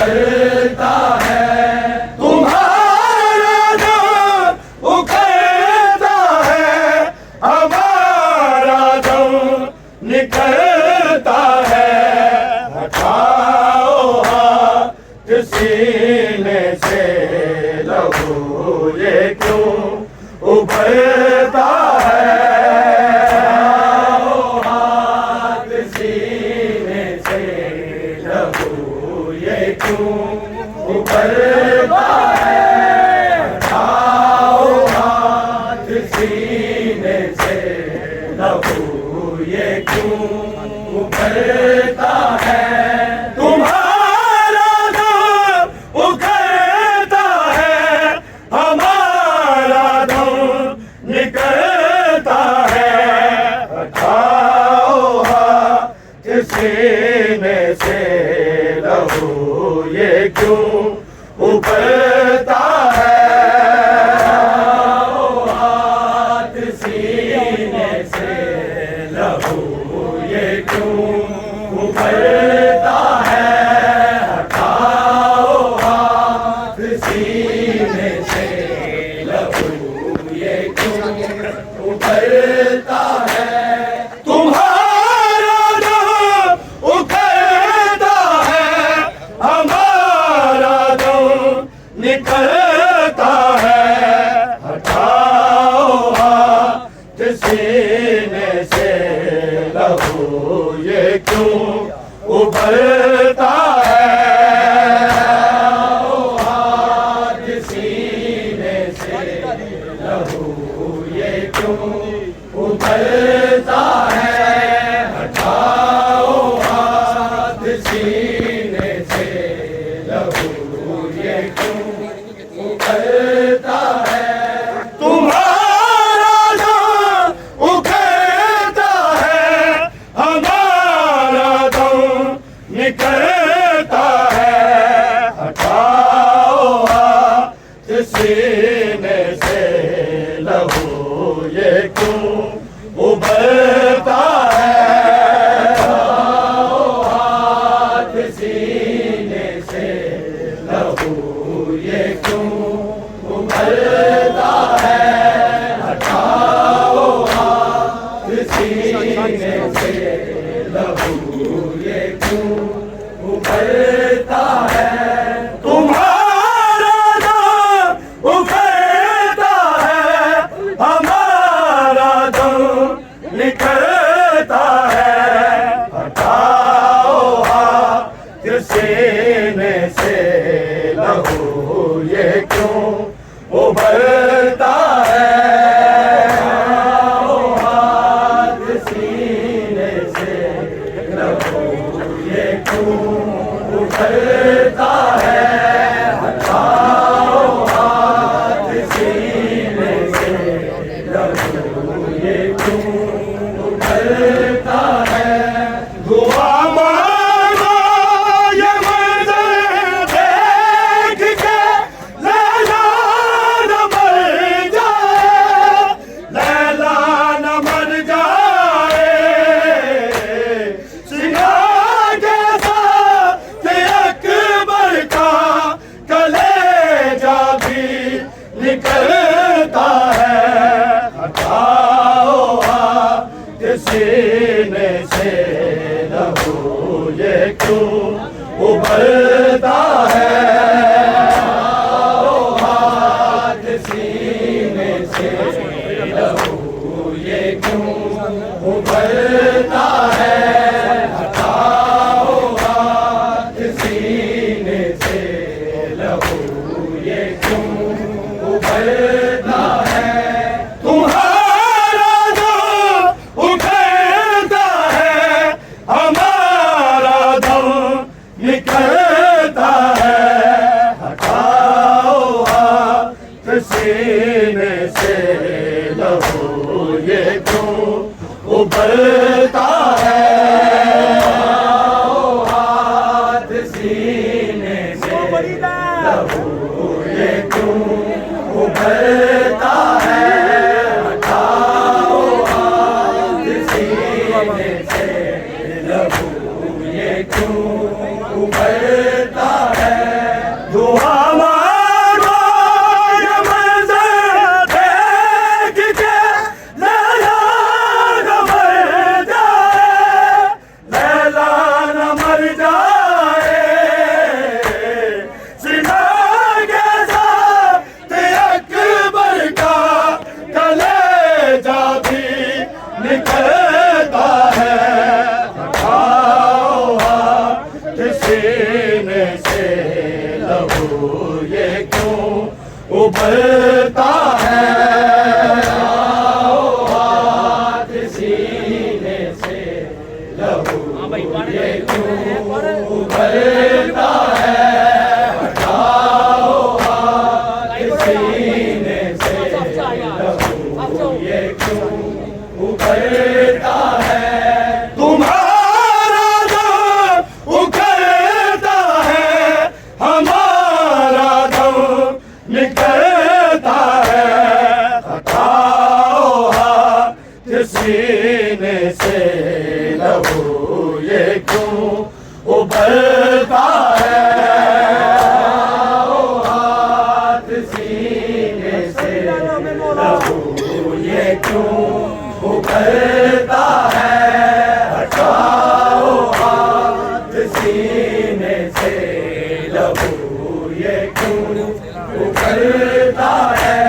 उभरता है, तुम्हारा दम उखड़ता है, हमारा दम निकलता है। हटाओ हाथ सीने से, लहू ये क्यों उभरता है। हटाओ हाथ सीने से, लहू ये क्यों उभरता है। हटाओ हाथ सीने से, लहू ये क्यों उभरता है। तुम्हारा दम उखड़ता है, हमारा दम निकलता है। हटाओ हाथ सीने से, लहू ये क्यों उभरता है। हटाओ हाथ सीने से, लहू ये क्यों उभरता है। हटाओ हाथ सीने से, लहू ये क्यों उभरता है। तुम्हारा दम उखड़ता है, हमारा दम निकलता है। हटाओ हाथ सीने से, लहू ये क्यों उभरता है। हटाओ हाथ सीने से, लहू ये क्यों उभरता है। हटाओ हाथ सीने से, लहू ये क्यों उभरता है। तुम्हारा दम उखड़ता है, हमारा दम निकलता है। हटाओ हाथ सीने से, लहू ये क्यों उभरता है। हटाओ हाथ सीने से, लहू ये क्यों उभरता है। हटाओ हाथ सीने से, लहू ये क्यों उभरता है। तुम्हारा दम उखड़ता है, हमारा दम निकलता है। हटाओ हाथ सीने से, लहू ये क्यों उभरता है। हटाओ हाथ सीने से, लहू ये क्यों उभरता है। हटाओ हाथ सीने से, लहू ये क्यों उभरता है। दुआ मांगो ये मंज़र देख के, लैला न मर जाए, लैला न मर जाए। सिना के साथ अकबर का कलेजा भी निकलता है। हटाओ हाथ सीने से, लहू ये क्यों उभरता है। हटाओ हाथ सीने से, लहू ये क्यों उभरता है। हटाओ हाथ सीने से, लहू ये क्यों उभरता है। तुम्हारा दम उखड़ता है, हमारा दम निकलता है। हटाओ हाथ सीने से, लहू ये क्यों उभरता है। हटाओ हाथ सीने से, लहू ये क्यों उभरता है। हटाओ हाथ सीने से, लहू ये क्यों उभरता है। लहू ये क्यों उबलता है, हटाओ हाथ सीने से, लहू ये क्यों उबलता है। तुम्हारा दम उखड़ता है, हमारा दम निकलता है, हटाओ हाथ सीने से, लहू ये क्यों उबलता है। हटाओ हाथ सीने से, लहू ये क्यों उबलता है, हटाओ हाथ सीने से, लहू ये क्यों उबलता है।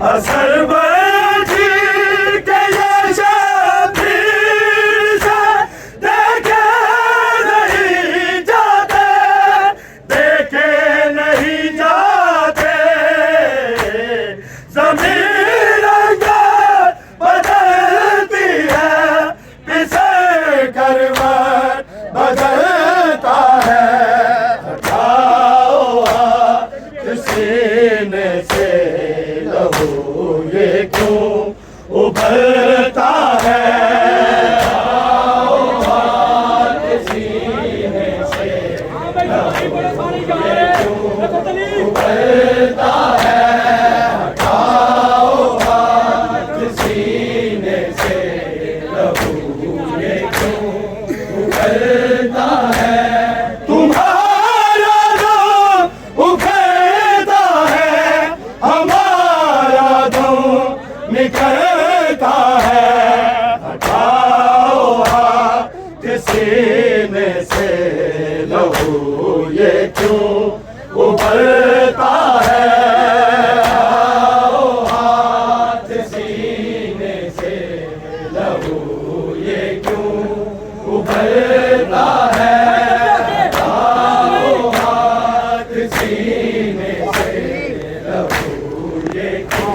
असर बजीर के ये शबीर से देखे नहीं जाते, देखे नहीं जाते, ज़मीन अगर बदलती है, पिसल करवट बदलता है, हटाओ हाथ सीने से, लहू ये क्यों उबलता है। हटाओ हाथ सीने से, लहू ये क्यों उबलता है, हटाओ हाथ सीने से, लहू ये क्यों उबलता है। तुम्हारा दम उखड़ता है, हमारा दम निकलता है, हटाओ हाथ सीने से, लहू ये क्यों उबलता है। हटाओ हाथ सीने से, लहू ये क्यों उबलता है, हटाओ हाथ सीने से, लहू ये क्यों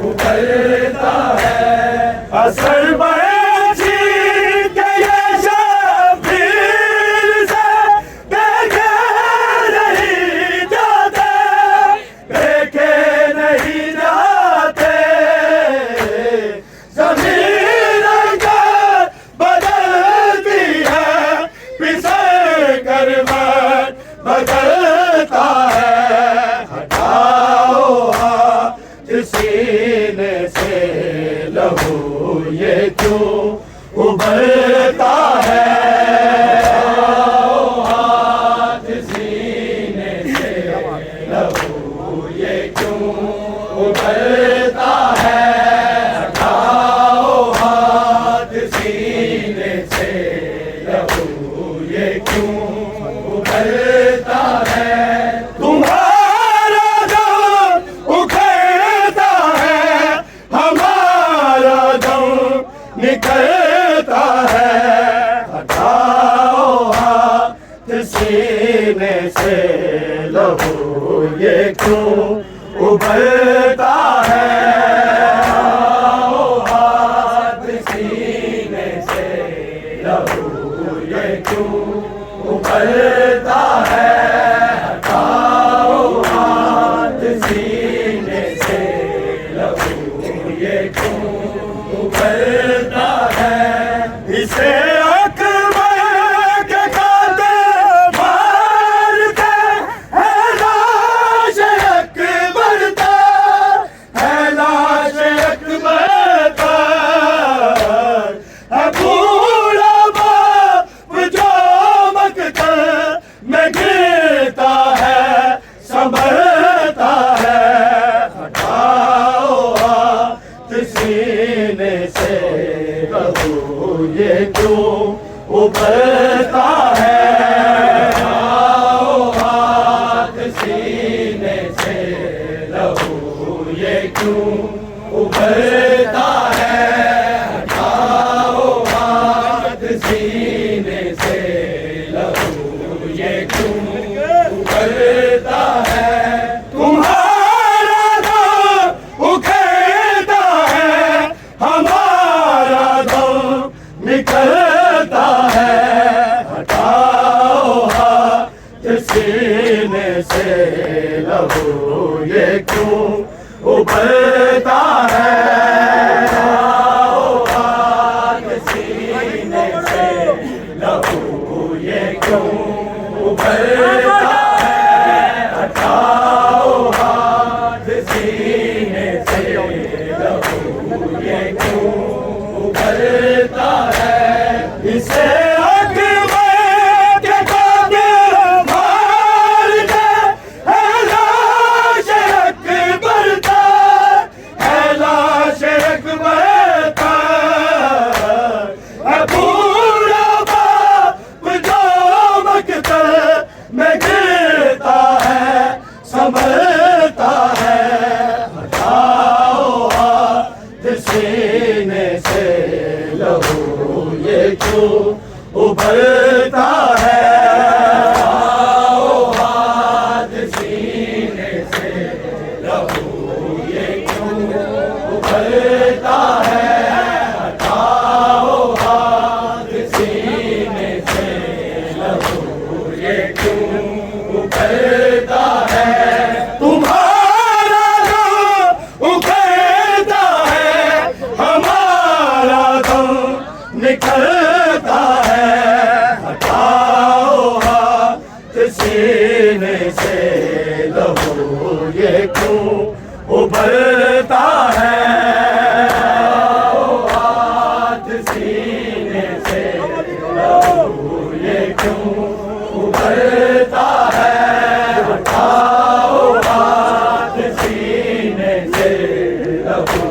उबलता है। असर बजीर के ये शबीर से देखे नहीं जाते, देखे नहीं जाते, ज़मीन अगर बदलती है, पिसल करवट बदलता है, हटाओ हाथ सीने से, लहू ये क्यों उबलता है। हटाओ हाथ सीने से, लहू ये क्यों उबलता है, हटाओ हाथ सीने से, लहू ये क्यों उबलता है। तुम्हारा दम उखड़ता है, हमारा दम निकलता है, हटाओ हाथ सीने से, लहू ये क्यों उबलता है। हटाओ हाथ सीने से, लहू ये क्यों उबलता है, हटाओ हाथ सीने से, लहू ये क्यों उबलता है। इसे अकबर के कातिल मारते हैं, लाश अकबर तक, है लाश अकबर तक, है बूढ़ा बाप जो मकतल में गिरता है, संभलता है, हटाओ हाथ सीने से, लहू ये क्यों उबलता है। हटाओ हाथ सीने से, लहू ये क्यों उबलता है, हटाओ हाथ सीने से, लहू ये क्यों उबलता है। तुम्हारा दम उखड़ता है, हमारा दम निकलता उबलता है, हटाओ हाथ सीने से लहू ये क्यों उबलता है, हटाओ हाथ सीने से लहू ये क्यों उबलता है, हटाओ हाथ सीने से लहू ये क्यों उबलता है, इसे संभलता है, हटाओ हाथ सीने से लहू ये क्यों उबलता है, हटाओ हाथ सीने से लहू ये क्यों उबलता है, हटाओ हाथ सीने से लहू ये क्यों उबलता है, तुम्हारा दम उखड़ता है, हमारा दम निकलता है, हटाओ हाथ सीने से लहू ये क्यों उबलता है, हटाओ हाथ सीने से लहू ये क्यों उबलता है, हटाओ हाथ सीने से लहू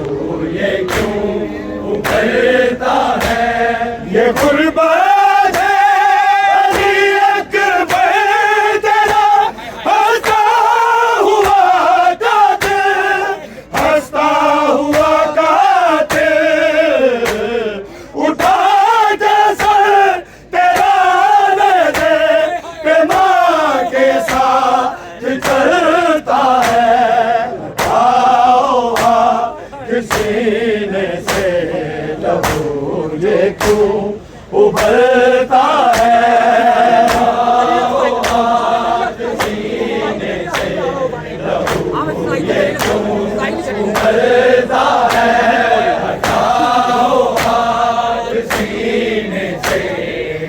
ये क्यों उबलता है, ये गुर्बत है अली अकबर तेरा हंसता हुआ कातिल, हंसता हुआ कातिल, उठा जैसा तेरा दे दे के माँ के साथ चलता है, हटाओ हाथ सीने से लहू ये क्यों उबलता है, हटाओ हाथ सीने से लहू ये क्यों उबलता है, हटाओ हाथ सीने से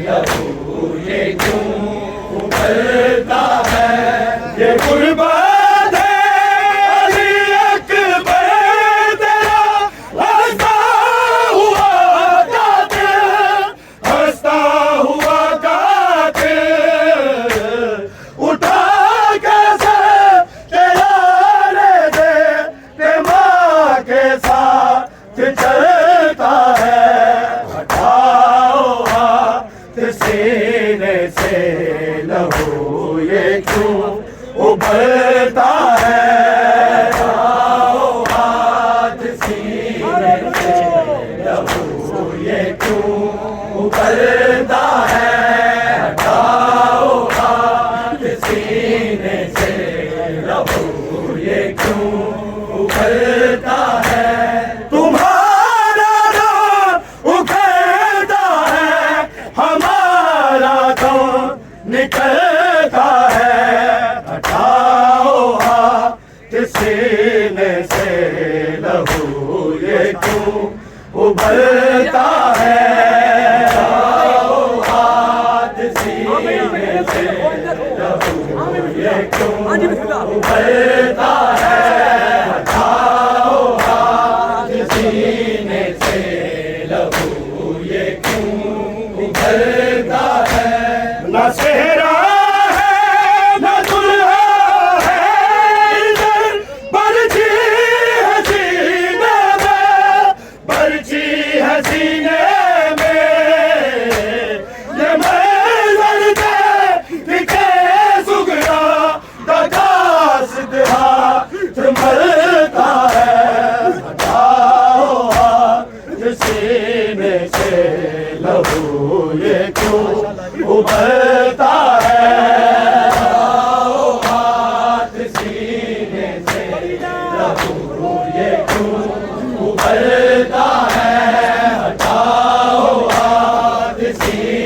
लहू ये क्यों उबलता है, ये गुर्बत है अली अकबर तेरा हंसता हुआ कातिल, हंसता हुआ कातिल, उठा कैसे तेरा ले दे के माँ के साथ चलता है, हटाओ हाथ सीने से लहू ये क्यों उबलता है, हटाओ हाथ सीने से लहू ये क्यों उबलता है, हटाओ हाथ सीने से लहू ये क्यों उबलता है, तुम्हारा दम उखड़ता है, हमारा दम निकलता है, हटाओ हाथ सीने से लहू ये क्यों उबलता है, हटाओ हाथ सीने से लहू ये क्यों उबलता है, हटाओ हाथ सीने से लहू ये क्यों उबलता है, न सेहरा है न दुल्हा है इधर, बरछी हसीने में, बरछी हसीने में, ये मंजर दिखे सुगरा दगास दिहा चमलता है, हटाओ हाथ सीने से लहू ये क्यों उबलता है, हटाओ हाथ सीने से लहू ये क्यों उबलता है, हटाओ हाथ सीने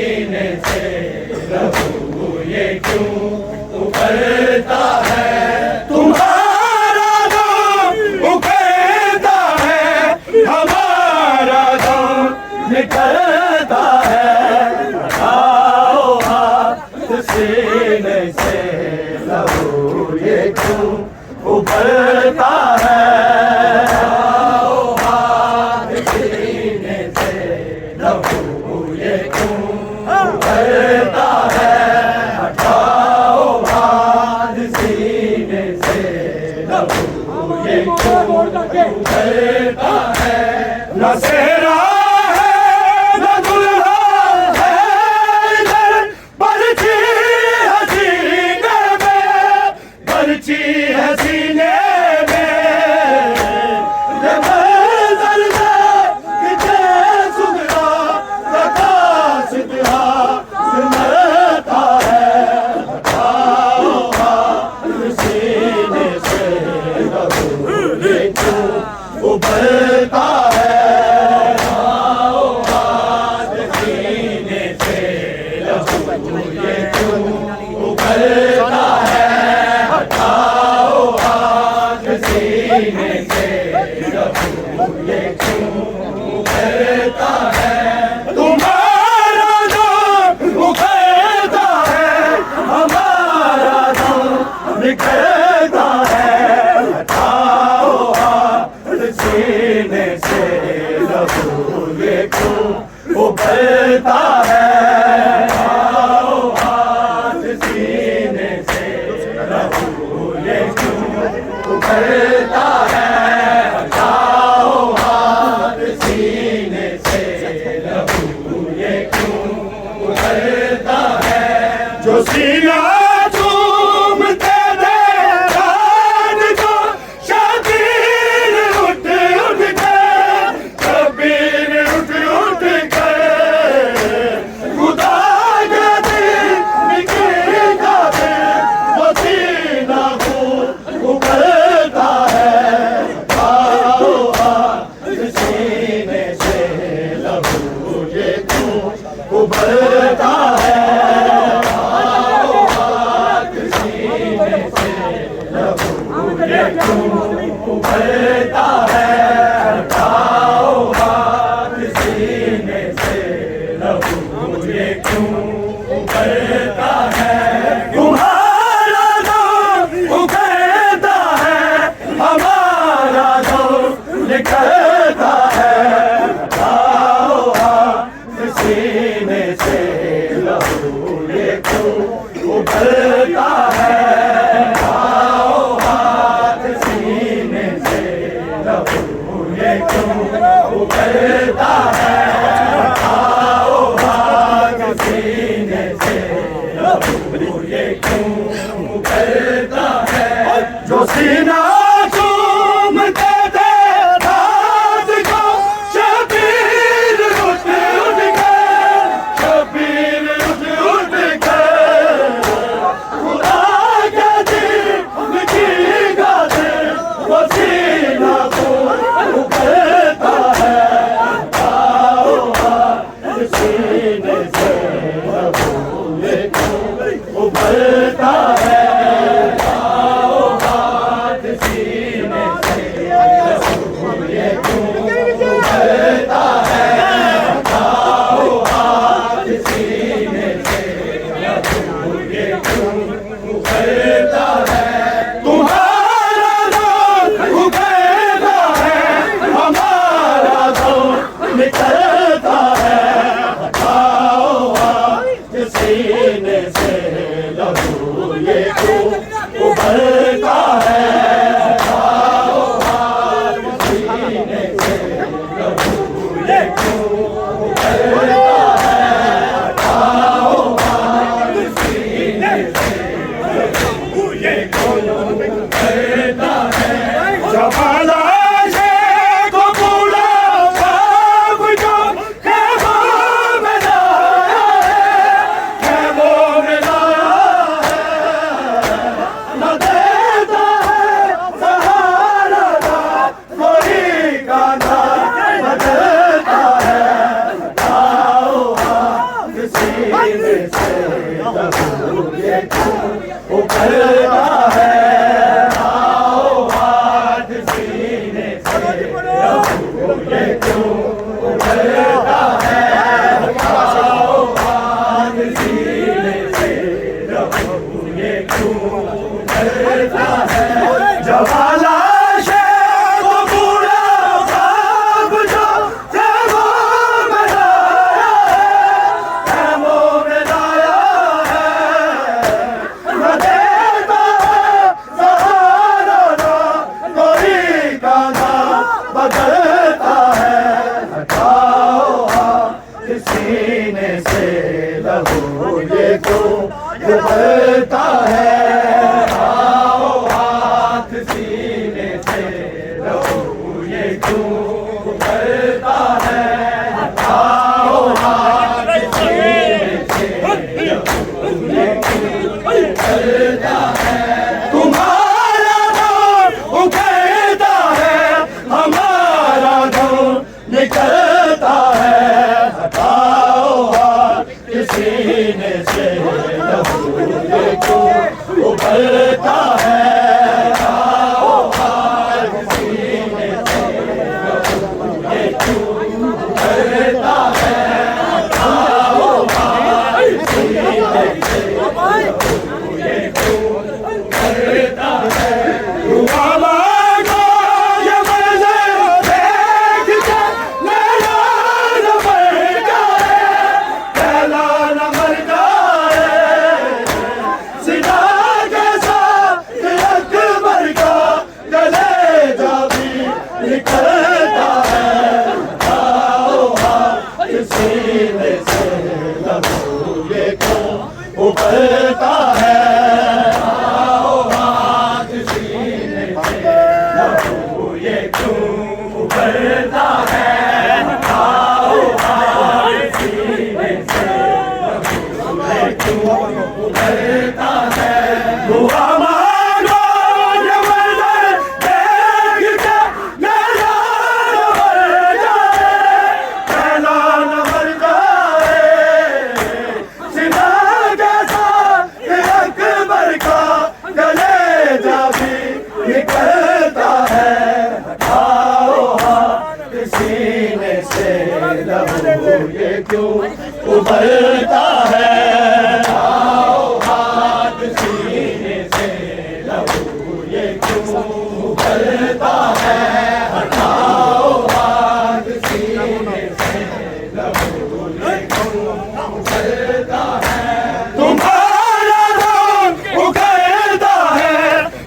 सीने से लहू ये क्यों उबलता है, हटाओ हाथ सीने से लहू ये क्यों उबलता है। तुम्हारा दम उखड़ता है, हमारा दम निकलता है, हटाओ हाथ सीने से लहू ये क्यों उबलता है, हटाओ हाथ सीने से लहू ये क्यों उबलता है, हटाओ हाथ सीने से लहू ये क्यों उबलता है। जो सीना चूमते थे रात को शबीर उठ उठ के, शबीर उठ उठ के खुदा के दिल निकल जाते, वो सीना खूब उबलता है, हटाओ हाथ सीने से लहू ये क्यों उबलता है, हटाओ हाथ सीने से लहू ये क्यों उबलता है, हटाओ हाथ सीने से लहू ये क्यों उबलता है। तुम्हारा दम उखड़ता है, हमारा दम निकलता है, हटाओ हाथ सीने से लहू ये क्यों उबलता है, हटाओ हाथ सीने से लहू ये क्यों उबलता है, हटाओ हाथ सीने से लहू ये क्यों उबलता है। जो सीना चूमते थे रात को शबीर उठ उठ के, शबीर उठ उठ के खुदा के दिल की गाते, वो सीना खूब उबलता है, हटाओ हाथ सीने से लहू ये क्यों उबलता है, हटाओ हाथ सीने से लहू ये क्यों उबलता है, हटाओ हाथ सीने से लहू ये क्यों उबलता है। तुम्हारा दम उखड़ता है, हमारा दम निकलता है, हटाओ हाथ सीने से लहू ये क्यों उबलता है, हटाओ हाथ सीने से लहू ये क्यों उबलता है, हटाओ हाथ सीने से लहू ये क्यों उबलता है। जमाना ये को पूरा सब जो खेमों में लाया है, खेमों में लाया है, न देता है सहारा ना कोई गाना बदलता है, हटाओ हाथ सीने से लहू ये क्यों उबलता है, हटाओ हाथ सीने से लहू ये क्यों उबलता है, हटाओ हाथ सीने से लहू ये क्यों उबलता है। जवाला को पूरा सब जो खेमों में लाया है, खेमों में लाया है, न देता है सहारा ना कोई गाना बदलता है, हटाओ हाथ सीने से लहू ये क्यों उबलता है, हटाओ हाथ सीने से लहू ये क्यों उबलता है, हटाओ हाथ सीने से लहू ये क्यों उबलता है। तुम्हारा दम उखड़ता है, हमारा दम निकलता है, हटाओ हाथ से लहू ये क्यों उबलता है, आओ आज सीने से लहू ये क्यों उबलता है, आओ आज सीने से लहू ये क्यों उबलता है। दुआ मांगो ये मंज़र देख के मेरा न मर जाए, पहला न मर जाए, सीधा जैसा अकबर का कलेजा भी निकलता है, आओ आज सीने से लहू ये क्यों उबलता है, आओ आज सीने से लहू ये क्यों उबलता है, आओ आज सीने से लहू ये क्यों उबलता है। दुआ मांगो ये मंज़र देख के मेरा न मर जाए, पहला न मर जाए, सीधा जैसा अकबर का कलेजा भी निकलता है, आओ आज सीने से लहू ये क्यों उबलता है, आओ आज सीने से लहू ये क्यों उबलता है, आओ आज सीने से लहू ये क्यों उबलता है। तुम्हारा दम उखड़ता है,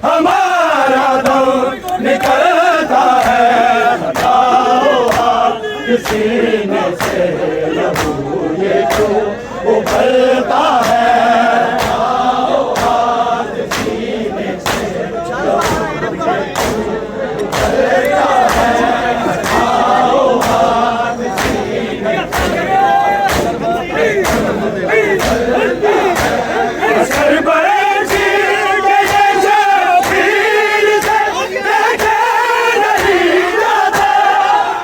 हमारा दम निकलता है, आओ आज सीने से लहू ये क्यों उबलता है, आओ आज सीने से लहू ये क्यों उबलता है, आओ आज सीने से असर बरसी के ये शबीर से देखे नहीं जाते,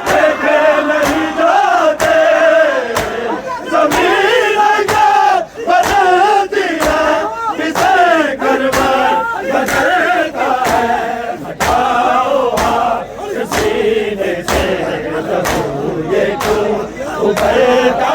देखे नहीं जाते, ज़मीन का बदलती है, फिसल कर बदलता है, हटाओ आज सीने से लहू ये क्यों उबलता